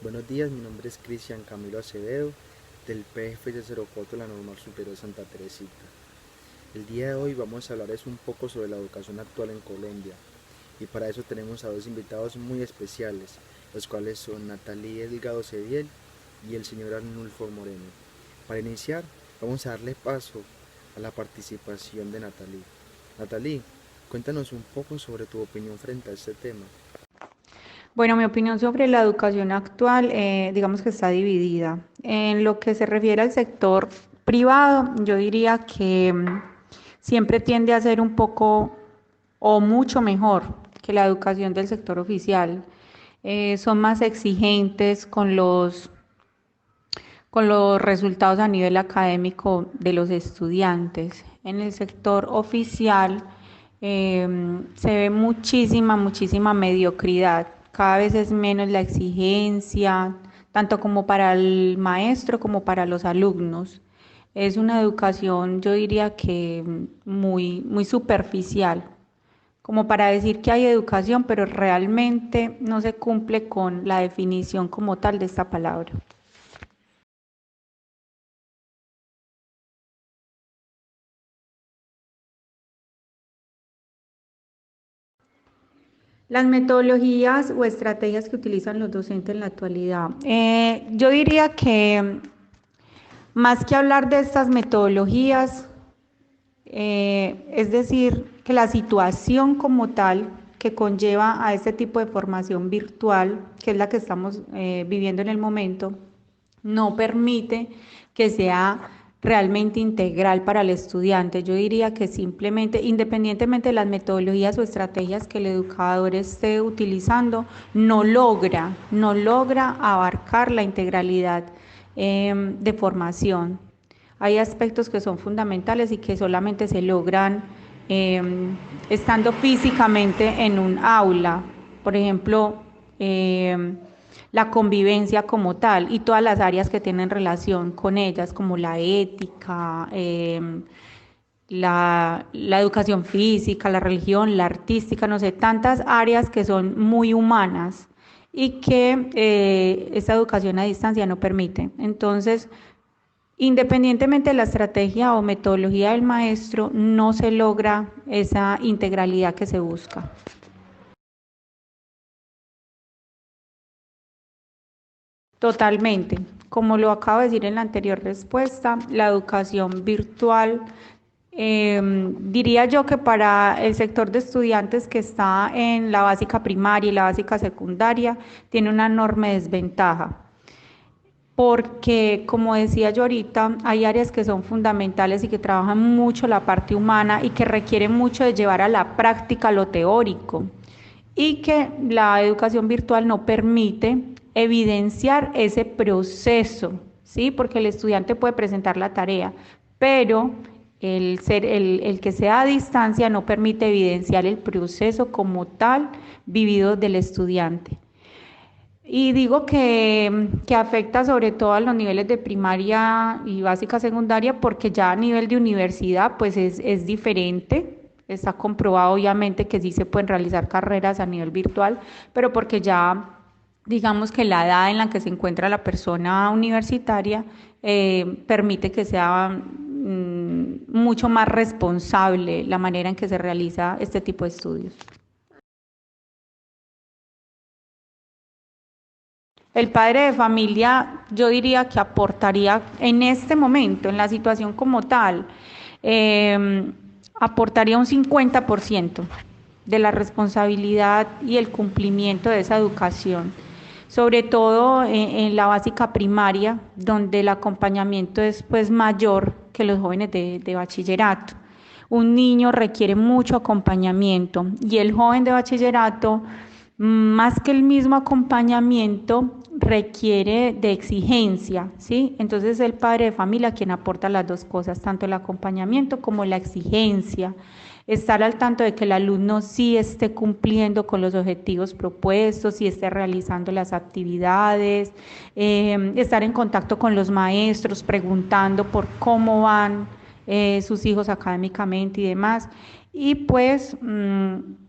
Buenos días, mi nombre es Cristian Camilo Acevedo del PFC 04 de la Normal Superior de Santa Teresita. El día de hoy vamos a hablar un poco sobre la educación actual en Colombia y para eso tenemos a dos invitados muy especiales, los cuales son Natalie Delgado Cediel y el señor Arnulfo Moreno. Para iniciar, vamos a darle paso a la participación de Natalie. Natalie, cuéntanos un poco sobre tu opinión frente a este tema. Bueno, mi opinión sobre la educación actual, digamos que está dividida. En lo que se refiere al sector privado, yo diría que siempre tiende a ser un poco o mucho mejor que la educación del sector oficial. Son más exigentes con los resultados a nivel académico de los estudiantes. En el sector oficial se ve muchísima mediocridad. Cada vez es menos la exigencia, tanto como para el maestro como para los alumnos. Es una educación, yo diría que muy superficial, como para decir que hay educación, pero realmente no se cumple con la definición como tal de esta palabra. Las metodologías o estrategias que utilizan los docentes en la actualidad. Yo diría que más que hablar de estas metodologías, es decir, que la situación como tal que conlleva a este tipo de formación virtual, que es la que estamos viviendo en el momento, no permite que sea realmente integral para el estudiante. Yo diría que simplemente, independientemente de las metodologías o estrategias que el educador esté utilizando, no logra abarcar la integralidad de formación. Hay aspectos que son fundamentales y que solamente se logran eh, estando físicamente en un aula. Por ejemplo, la convivencia como tal y todas las áreas que tienen relación con ellas, como la ética, la educación física, la religión, la artística, no sé, tantas áreas que son muy humanas y que esta educación a distancia no permite. Entonces, independientemente de la estrategia o metodología del maestro, no se logra esa integralidad que se busca. Totalmente. Como lo acabo de decir en la anterior respuesta, la educación virtual, diría yo que para el sector de estudiantes que está en la básica primaria y la básica secundaria, tiene una enorme desventaja. Porque, como decía yo ahorita, hay áreas que son fundamentales y que trabajan mucho la parte humana y que requieren mucho de llevar a la práctica lo teórico y que la educación virtual no permite evidenciar ese proceso, ¿sí? Porque el estudiante puede presentar la tarea, pero el que sea a distancia no permite evidenciar el proceso como tal vivido del estudiante. Y digo que afecta sobre todo a los niveles de primaria y básica secundaria porque ya a nivel de universidad pues es diferente. Está comprobado obviamente que sí se pueden realizar carreras a nivel virtual, pero porque ya digamos que la edad en la que se encuentra la persona universitaria permite que sea mucho más responsable la manera en que se realiza este tipo de estudios. El padre de familia, yo diría que aportaría en este momento, en la situación como tal, eh, aportaría un 50% de la responsabilidad y el cumplimiento de esa educación, sobre todo en la básica primaria, donde el acompañamiento es pues mayor que los jóvenes de bachillerato. Un niño requiere mucho acompañamiento y el joven de bachillerato, más que el mismo acompañamiento, requiere de exigencia, ¿sí? Entonces el padre de familia quien aporta las dos cosas, tanto el acompañamiento como la exigencia, estar al tanto de que el alumno sí esté cumpliendo con los objetivos propuestos, sí esté realizando las actividades, estar en contacto con los maestros, preguntando por cómo van sus hijos académicamente y demás. Y pues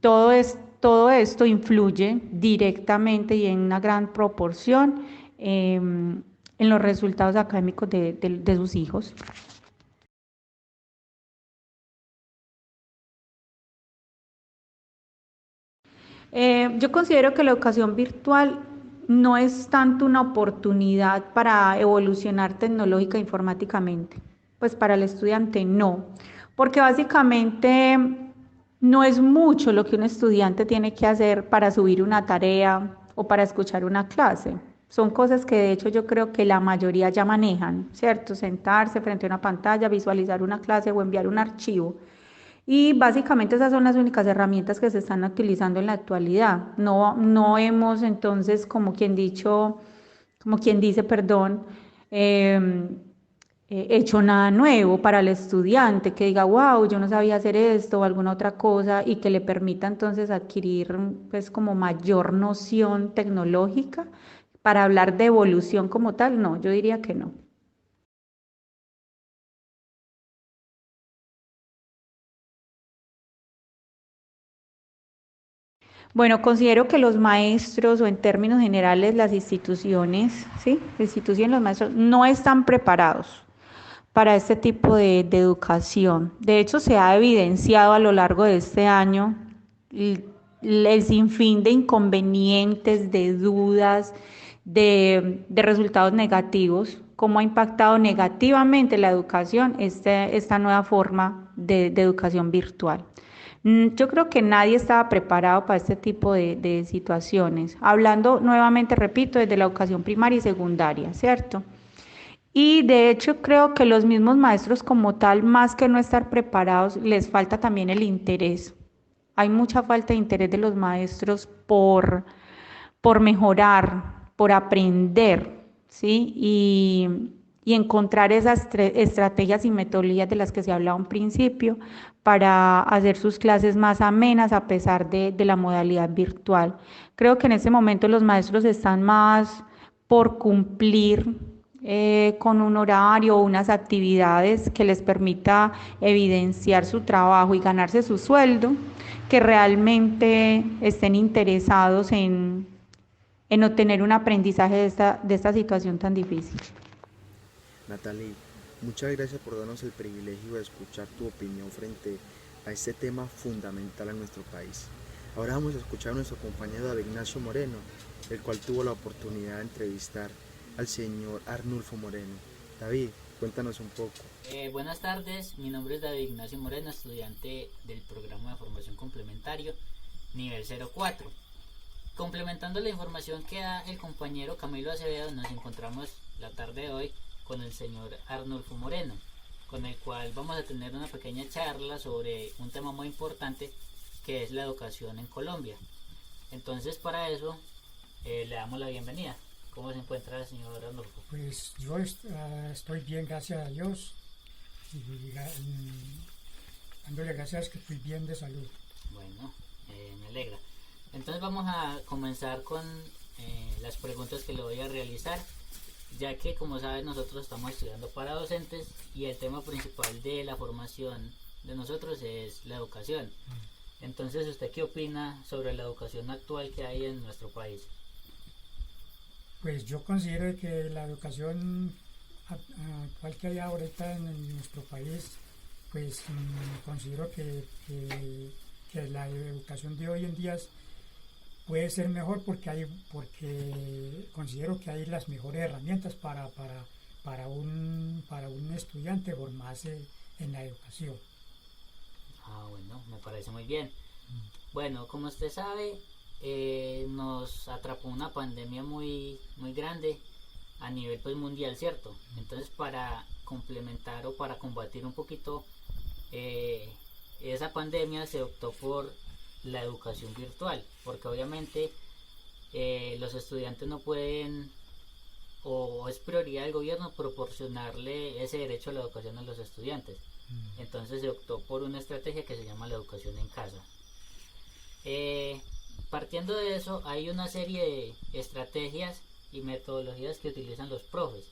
todo esto influye directamente y en una gran proporción en los resultados académicos de sus hijos. Yo considero que la educación virtual no es tanto una oportunidad para evolucionar tecnológica e informáticamente, pues para el estudiante no, porque básicamente no es mucho lo que un estudiante tiene que hacer para subir una tarea o para escuchar una clase. Son cosas que de hecho yo creo que la mayoría ya manejan, ¿cierto? Sentarse frente a una pantalla, visualizar una clase o enviar un archivo. Y básicamente esas son las únicas herramientas que se están utilizando en la actualidad. No hemos entonces, como quien dice, perdón, eh, hecho nada nuevo para el estudiante, que diga, wow, yo no sabía hacer esto o alguna otra cosa y que le permita entonces adquirir pues como mayor noción tecnológica para hablar de evolución como tal. No, yo diría que no. Bueno, considero que los maestros o en términos generales las instituciones, ¿sí? La institución, los maestros no están preparados para este tipo de educación. De hecho, se ha evidenciado a lo largo de este año el sinfín de inconvenientes, de dudas, de resultados negativos, cómo ha impactado negativamente la educación esta nueva forma de educación virtual. Yo creo que nadie estaba preparado para este tipo de situaciones. Hablando nuevamente, repito, desde la educación primaria y secundaria, ¿cierto? Y de hecho creo que los mismos maestros como tal, más que no estar preparados, les falta también el interés. Hay mucha falta de interés de los maestros por mejorar, por aprender, ¿sí? Y encontrar esas estrategias y metodologías de las que se hablaba un principio para hacer sus clases más amenas a pesar de la modalidad virtual. Creo que en este momento los maestros están más por cumplir con un horario o unas actividades que les permita evidenciar su trabajo y ganarse su sueldo, que realmente estén interesados en obtener un aprendizaje de esta situación tan difícil. Natalie, muchas gracias por darnos el privilegio de escuchar tu opinión frente a este tema fundamental en nuestro país. Ahora vamos a escuchar a nuestro compañero David Ignacio Moreno, el cual tuvo la oportunidad de entrevistar al señor Arnulfo Moreno. David, cuéntanos un poco. Buenas tardes, mi nombre es David Ignacio Moreno, estudiante del programa de formación complementario nivel 04. Complementando la información que da el compañero Camilo Acevedo, nos encontramos la tarde de hoy con el señor Arnulfo Moreno, con el cual vamos a tener una pequeña charla sobre un tema muy importante que es la educación en Colombia. Entonces, para eso le damos la bienvenida. ¿Cómo se encuentra el señor Arnulfo? Pues yo estoy bien, gracias a Dios, y dándole gracias que estoy bien de salud. Bueno, me alegra. Entonces vamos a comenzar con las preguntas que le voy a realizar, ya que como saben nosotros estamos estudiando para docentes y el tema principal de la formación de nosotros es la educación. Entonces, ¿usted qué opina sobre la educación actual que hay en nuestro país? Pues yo considero que la educación actual que hay ahorita en nuestro país, pues considero que la educación de hoy en día puede ser mejor porque considero que hay las mejores herramientas para un estudiante formarse en la educación. Bueno, me parece muy bien. Bueno, como usted sabe, nos atrapó una pandemia muy grande a nivel pues mundial, ¿cierto? Entonces, para complementar o para combatir un poquito esa pandemia, se optó por la educación virtual, porque obviamente los estudiantes no pueden, o es prioridad del gobierno proporcionarle ese derecho a la educación a los estudiantes. Entonces se optó por una estrategia que se llama la educación en casa. Partiendo de eso, hay una serie de estrategias y metodologías que utilizan los profes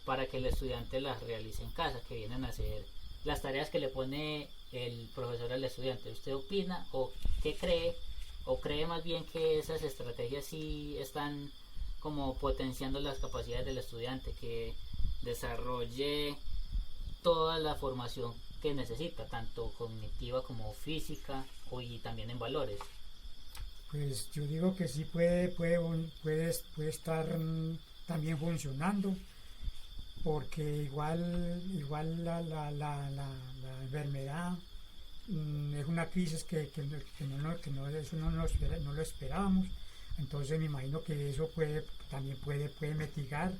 para que el estudiante las realice en casa, que vienen a ser las tareas que le pone el profesor al estudiante. ¿Usted opina o qué cree, o cree más bien que esas estrategias sí están como potenciando las capacidades del estudiante, que desarrolle toda la formación que necesita, tanto cognitiva como física y también en valores. Pues yo digo que sí puede estar también funcionando, porque igual la enfermedad es una crisis que eso no lo esperábamos. Entonces me imagino que eso también puede mitigar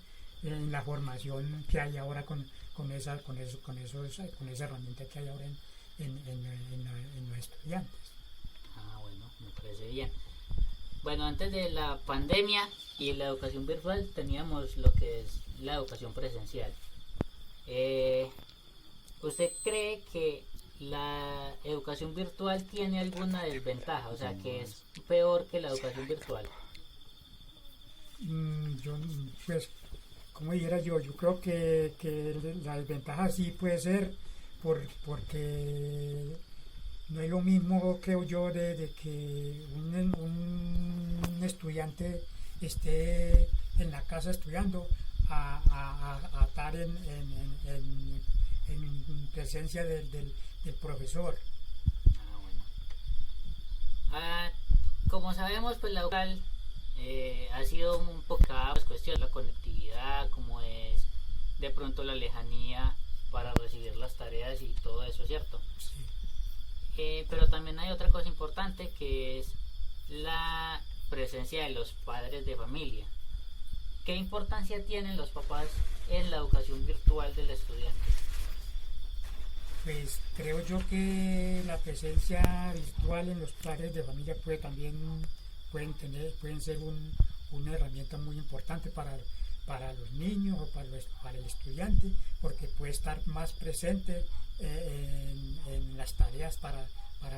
en la formación que hay ahora con esa herramienta que hay ahora en los estudiantes. Bueno, me parece bien. Bueno, antes de la pandemia y la educación virtual teníamos lo que es la educación presencial. ¿Usted cree que la educación virtual tiene alguna desventaja? O sea, que es peor que la educación virtual. Yo, pues, como dijera yo creo que la desventaja sí puede ser porque no es lo mismo, creo yo, de que un estudiante esté en la casa estudiando a estar en presencia del profesor. Bueno. Como sabemos, pues la local ha sido un poco cuestión la conectividad, como es de pronto la lejanía para recibir las tareas y todo eso, ¿cierto? Sí. Pero también hay otra cosa importante, que es la presencia de los padres de familia. ¿Qué importancia tienen los papás en la educación virtual del estudiante? Pues creo yo que la presencia virtual en los padres de familia pueden ser una herramienta muy importante para los niños o para el estudiante, porque puede estar más presente en las tareas para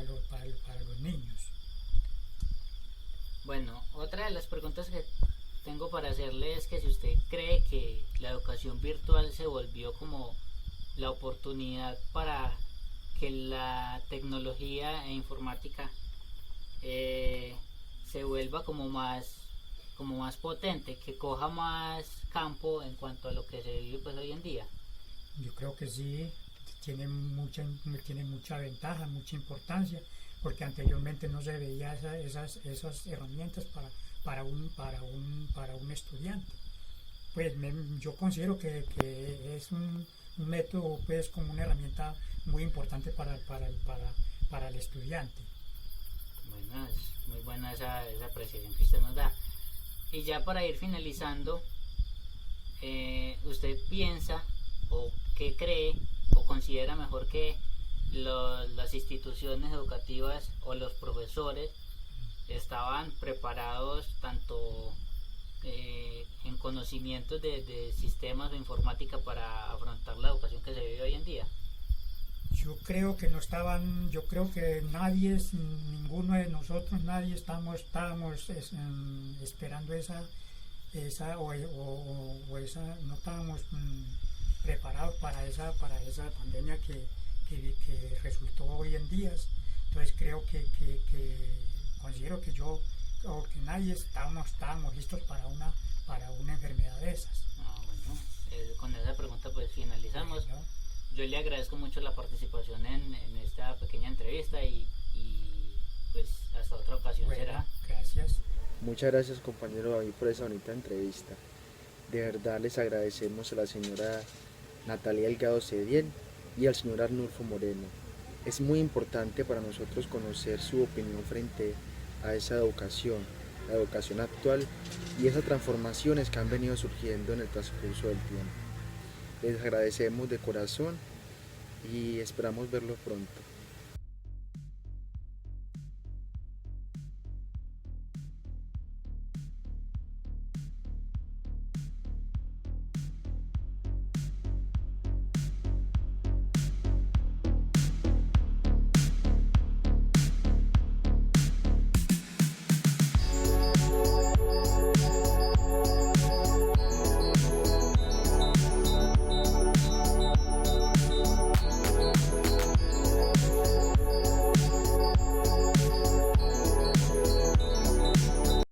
los niños. Bueno, otra de las preguntas que tengo para hacerle es que si usted cree que la educación virtual se volvió como la oportunidad para que la tecnología e informática se vuelva como más potente, que coja más campo en cuanto a lo que se vive pues hoy en día. Yo creo que sí, tiene mucha ventaja, mucha importancia, porque anteriormente no se veía esas herramientas para un estudiante. Pues yo considero que es un método, pues, como una herramienta muy importante para el estudiante. Bueno, es muy buena esa apreciación que usted nos da. Y ya para ir finalizando, ¿usted piensa o qué cree o considera mejor que las instituciones educativas o los profesores estaban preparados tanto en conocimientos de sistemas o informática para afrontar la educación que se vive hoy en día? Yo creo que no estaban, yo creo que ninguno de nosotros, estábamos esperando esa no estábamos preparados para esa pandemia que resultó hoy en día. Entonces creo que considero que nadie estábamos listos para una enfermedad de esas. Bueno, con esa pregunta pues finalizamos. Bueno, yo le agradezco mucho la participación en esta pequeña entrevista y pues hasta otra ocasión será. Gracias. Muchas gracias, compañero David, por esa bonita entrevista. De verdad les agradecemos a la señora Natalia Delgado Cediel y al señor Arnulfo Moreno. Es muy importante para nosotros conocer su opinión frente a esa educación, la educación actual y esas transformaciones que han venido surgiendo en el transcurso del tiempo. Les agradecemos de corazón y esperamos verlos pronto.